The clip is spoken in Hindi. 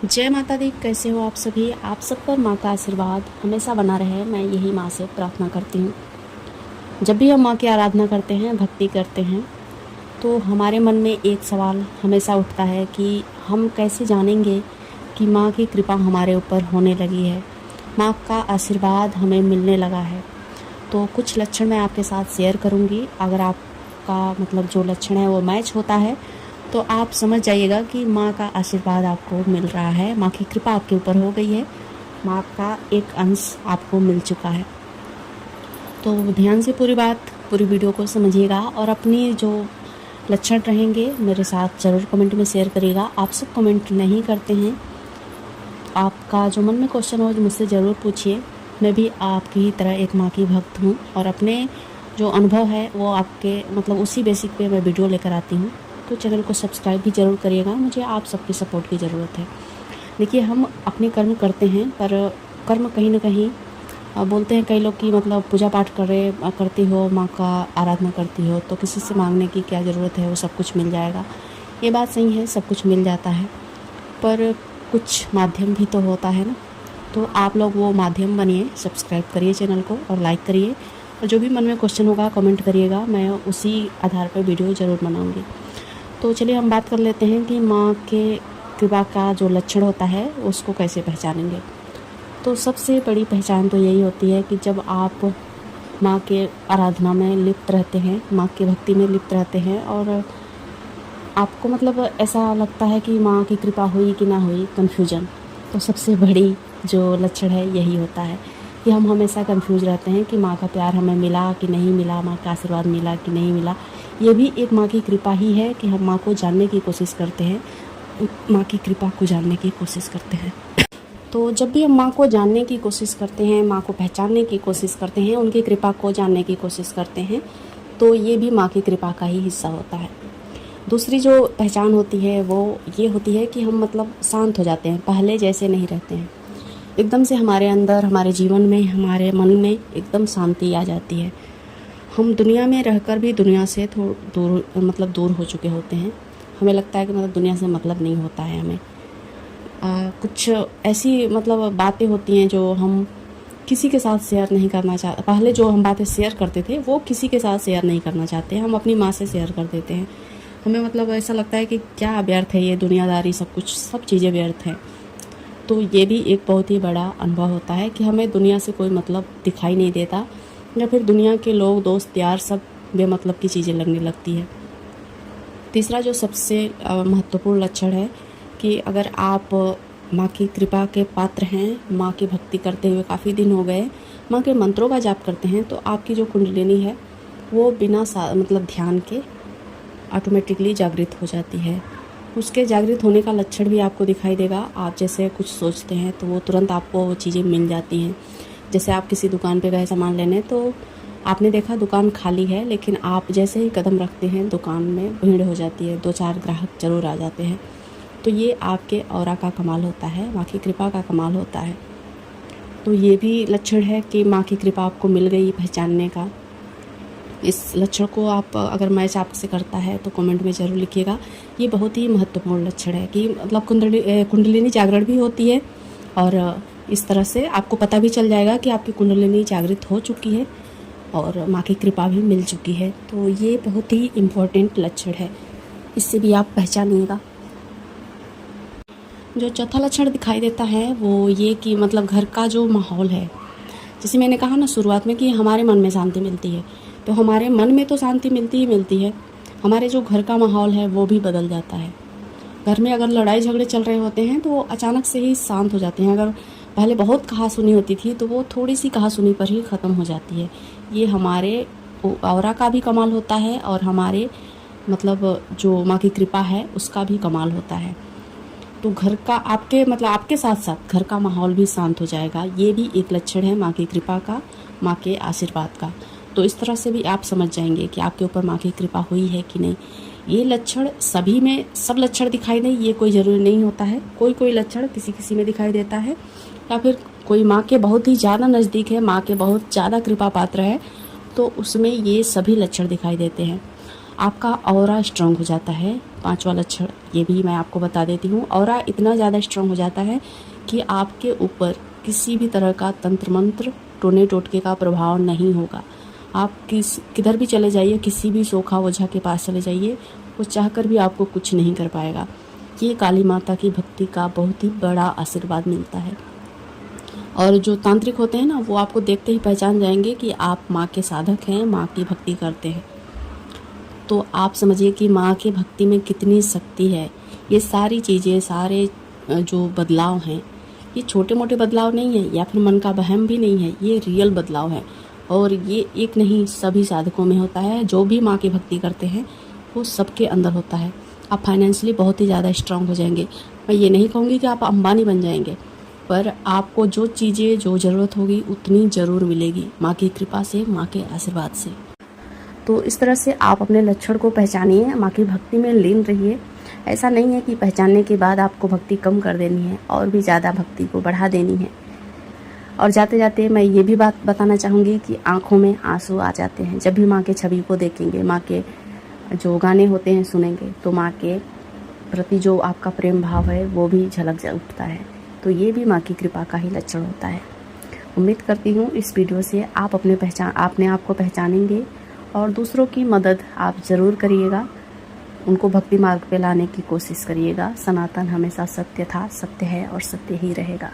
जय माता दी। कैसे हो आप सभी? आप सब पर माँ का आशीर्वाद हमेशा बना रहे, मैं यही माँ से प्रार्थना करती हूँ। जब भी हम माँ की आराधना करते हैं, भक्ति करते हैं, तो हमारे मन में एक सवाल हमेशा उठता है कि हम कैसे जानेंगे कि माँ की कृपा हमारे ऊपर होने लगी है, माँ का आशीर्वाद हमें मिलने लगा है। तो कुछ लक्षण मैं आपके साथ शेयर करूँगी। अगर आपका मतलब जो लक्षण है वो मैच होता है तो आप समझ जाइएगा कि माँ का आशीर्वाद आपको मिल रहा है, माँ की कृपा आपके ऊपर हो गई है, माँ का एक अंश आपको मिल चुका है। तो ध्यान से पूरी वीडियो को समझिएगा और अपनी जो लक्षण रहेंगे मेरे साथ ज़रूर कमेंट में शेयर करिएगा। आप सब कमेंट नहीं करते हैं, आपका जो मन में क्वेश्चन हो मुझसे ज़रूर पूछिए। मैं भी आपकी ही तरह एक माँ की भक्त हूँ और अपने जो अनुभव है वो आपके मतलब उसी बेसिक पे मैं वीडियो लेकर आती हूँ। तो चैनल को सब्सक्राइब भी ज़रूर करिएगा, मुझे आप सबकी सपोर्ट की ज़रूरत है। देखिए, हम अपने कर्म करते हैं पर कर्म कहीं ना कहीं बोलते हैं कई लोग कि मतलब पूजा पाठ करती हो, माँ का आराधना करती हो तो किसी से मांगने की क्या ज़रूरत है, वो सब कुछ मिल जाएगा। ये बात सही है, सब कुछ मिल जाता है, पर कुछ माध्यम भी तो होता है ना। तो आप लोग वो माध्यम बनिए, सब्सक्राइब करिए चैनल को और लाइक करिए, और जो भी मन में क्वेश्चन होगा कमेंट करिएगा, मैं उसी आधार पर वीडियो ज़रूर बनाऊँगी। तो चलिए हम बात कर लेते हैं कि माँ के कृपा का जो लक्षण होता है उसको कैसे पहचानेंगे। तो सबसे बड़ी पहचान तो यही होती है कि जब आप माँ के आराधना में लिप्त रहते हैं, माँ की भक्ति में लिप्त रहते हैं और आपको मतलब ऐसा लगता है कि माँ की कृपा हुई कि ना हुई, कन्फ्यूजन। तो सबसे बड़ी जो लक्षण है यही होता है कि हम हमेशा कंफ्यूज रहते हैं कि माँ का प्यार हमें मिला कि नहीं मिला, माँ का आशीर्वाद मिला कि नहीं मिला। ये भी एक माँ की कृपा ही है कि हम माँ को जानने की कोशिश करते हैं, माँ की कृपा को जानने की कोशिश करते हैं। तो जब भी हम माँ को जानने की कोशिश करते हैं, माँ को पहचानने की कोशिश करते हैं, उनकी कृपा को जानने की कोशिश करते हैं, तो ये भी माँ की कृपा का ही हिस्सा होता है। दूसरी जो पहचान होती है वो ये होती है कि हम मतलब शांत हो जाते हैं, पहले जैसे नहीं रहते हैं। एकदम से हमारे अंदर, हमारे जीवन में, हमारे मन में एकदम शांति आ जाती है। हम दुनिया में रहकर भी दुनिया से दूर हो चुके होते हैं। हमें लगता है कि मतलब दुनिया से मतलब नहीं होता है हमें। कुछ ऐसी मतलब बातें होती हैं जो हम किसी के साथ शेयर नहीं करना चाहते। पहले जो हम बातें शेयर करते थे वो किसी के साथ शेयर नहीं करना चाहते, हम अपनी माँ से शेयर कर देते हैं। हमें मतलब ऐसा लगता है कि क्या व्यर्थ है ये दुनियादारी, सब कुछ, सब चीज़ें व्यर्थ हैं। तो ये भी एक बहुत ही बड़ा अनुभव होता है कि हमें दुनिया से कोई मतलब दिखाई नहीं देता, या फिर दुनिया के लोग, दोस्त यार सब बेमतलब की चीज़ें लगने लगती है। तीसरा जो सबसे महत्वपूर्ण लक्षण है कि अगर आप माँ की कृपा के पात्र हैं, माँ की भक्ति करते हुए काफ़ी दिन हो गए, माँ के मंत्रों का जाप करते हैं, तो आपकी जो कुंडलिनी है वो बिना मतलब ध्यान के ऑटोमेटिकली जागृत हो जाती है। उसके जागृत होने का लक्षण भी आपको दिखाई देगा। आप जैसे कुछ सोचते हैं तो वो तुरंत आपको वो चीज़ें मिल जाती हैं। जैसे आप किसी दुकान पे गए सामान लेने, तो आपने देखा दुकान खाली है, लेकिन आप जैसे ही कदम रखते हैं दुकान में भीड़ हो जाती है, 2-4 ग्राहक ज़रूर आ जाते हैं। तो ये आपके ऑरा का कमाल होता है, माँ की कृपा का कमाल होता है। तो ये भी लक्षण है कि माँ की कृपा आपको मिल गई पहचानने का। इस लक्षण को आप अगर मैच आपसे करता है तो कमेंट में ज़रूर लिखिएगा। ये बहुत ही महत्वपूर्ण लक्षण है कि मतलब कुंडलिनी जागरण भी होती है, और इस तरह से आपको पता भी चल जाएगा कि आपकी कुंडलिनी जागृत हो चुकी है और माँ की कृपा भी मिल चुकी है। तो ये बहुत ही इम्पोर्टेंट लक्षण है, इससे भी आप पहचानिएगा। जो चौथा लक्षण दिखाई देता है वो ये कि मतलब घर का जो माहौल है, जैसे मैंने कहा ना शुरुआत में कि हमारे मन में शांति मिलती है, तो हमारे मन में तो शांति मिलती ही मिलती है, हमारे जो घर का माहौल है वो भी बदल जाता है। घर में अगर लड़ाई झगड़े चल रहे होते हैं तो वो अचानक से ही शांत हो जाते हैं। अगर पहले बहुत कहा सुनी होती थी तो वो थोड़ी सी कहा सुनी पर ही ख़त्म हो जाती है। ये हमारे ऑरा का भी कमाल होता है और हमारे मतलब जो माँ की कृपा है उसका भी कमाल होता है। तो घर का आपके साथ साथ घर का माहौल भी शांत हो जाएगा। ये भी एक लक्षण है माँ की कृपा का, माँ के आशीर्वाद का। तो इस तरह से भी आप समझ जाएंगे कि आपके ऊपर माँ की कृपा हुई है कि नहीं। ये लक्षण सभी में सब लक्षण दिखाई दे ये कोई ज़रूरी नहीं होता है। कोई कोई लक्षण किसी किसी में दिखाई देता है, या फिर कोई माँ के बहुत ही ज़्यादा नज़दीक है, माँ के बहुत ज़्यादा कृपा पात्र है, तो उसमें ये सभी लक्षण दिखाई देते हैं। आपका ऑरा स्ट्रांग हो जाता है। 5वां लक्षण ये भी मैं आपको बता देती हूँ। ऑरा इतना ज़्यादा स्ट्रांग हो जाता है कि आपके ऊपर किसी भी तरह का तंत्र मंत्र, टोने टोटके का प्रभाव नहीं होगा। आप किधर भी चले जाइए, किसी भी सोखा ओझा के पास चले जाइए, वो चाहकर भी आपको कुछ नहीं कर पाएगा। ये काली माता की भक्ति का बहुत ही बड़ा आशीर्वाद मिलता है। और जो तांत्रिक होते हैं ना, वो आपको देखते ही पहचान जाएंगे कि आप माँ के साधक हैं, माँ की भक्ति करते हैं। तो आप समझिए कि माँ की भक्ति में कितनी शक्ति है। ये सारी चीज़ें, सारे जो बदलाव हैं, ये छोटे मोटे बदलाव नहीं है या फिर मन का वहम भी नहीं है, ये रियल बदलाव है। और ये एक नहीं, सभी साधकों में होता है। जो भी माँ की भक्ति करते हैं वो सबके अंदर होता है। आप फाइनेंशियली बहुत ही ज़्यादा स्ट्रांग हो जाएंगे। मैं ये नहीं कहूँगी कि आप अंबानी बन जाएंगे, पर आपको जो चीज़ें, जो ज़रूरत होगी उतनी ज़रूर मिलेगी माँ की कृपा से, माँ के आशीर्वाद से। तो इस तरह से आप अपने लक्षण को पहचानिए, माँ की भक्ति में लीन रहिए। ऐसा नहीं है कि पहचानने के बाद आपको भक्ति कम कर देनी है और भी ज़्यादा भक्ति को बढ़ा देनी है। और जाते जाते मैं ये भी बात बताना चाहूँगी कि आँखों में आंसू आ जाते हैं जब भी माँ के छवि को देखेंगे, माँ के जो गाने होते हैं सुनेंगे, तो माँ के प्रति जो आपका प्रेम भाव है वो भी झलक उठता है। तो ये भी माँ की कृपा का ही लक्षण होता है। उम्मीद करती हूँ इस वीडियो से आप अपने आप को पहचानेंगे और दूसरों की मदद आप ज़रूर करिएगा। उनको भक्ति मार्ग पे लाने की कोशिश करिएगा। सनातन हमेशा सत्य था, सत्य है और सत्य ही रहेगा।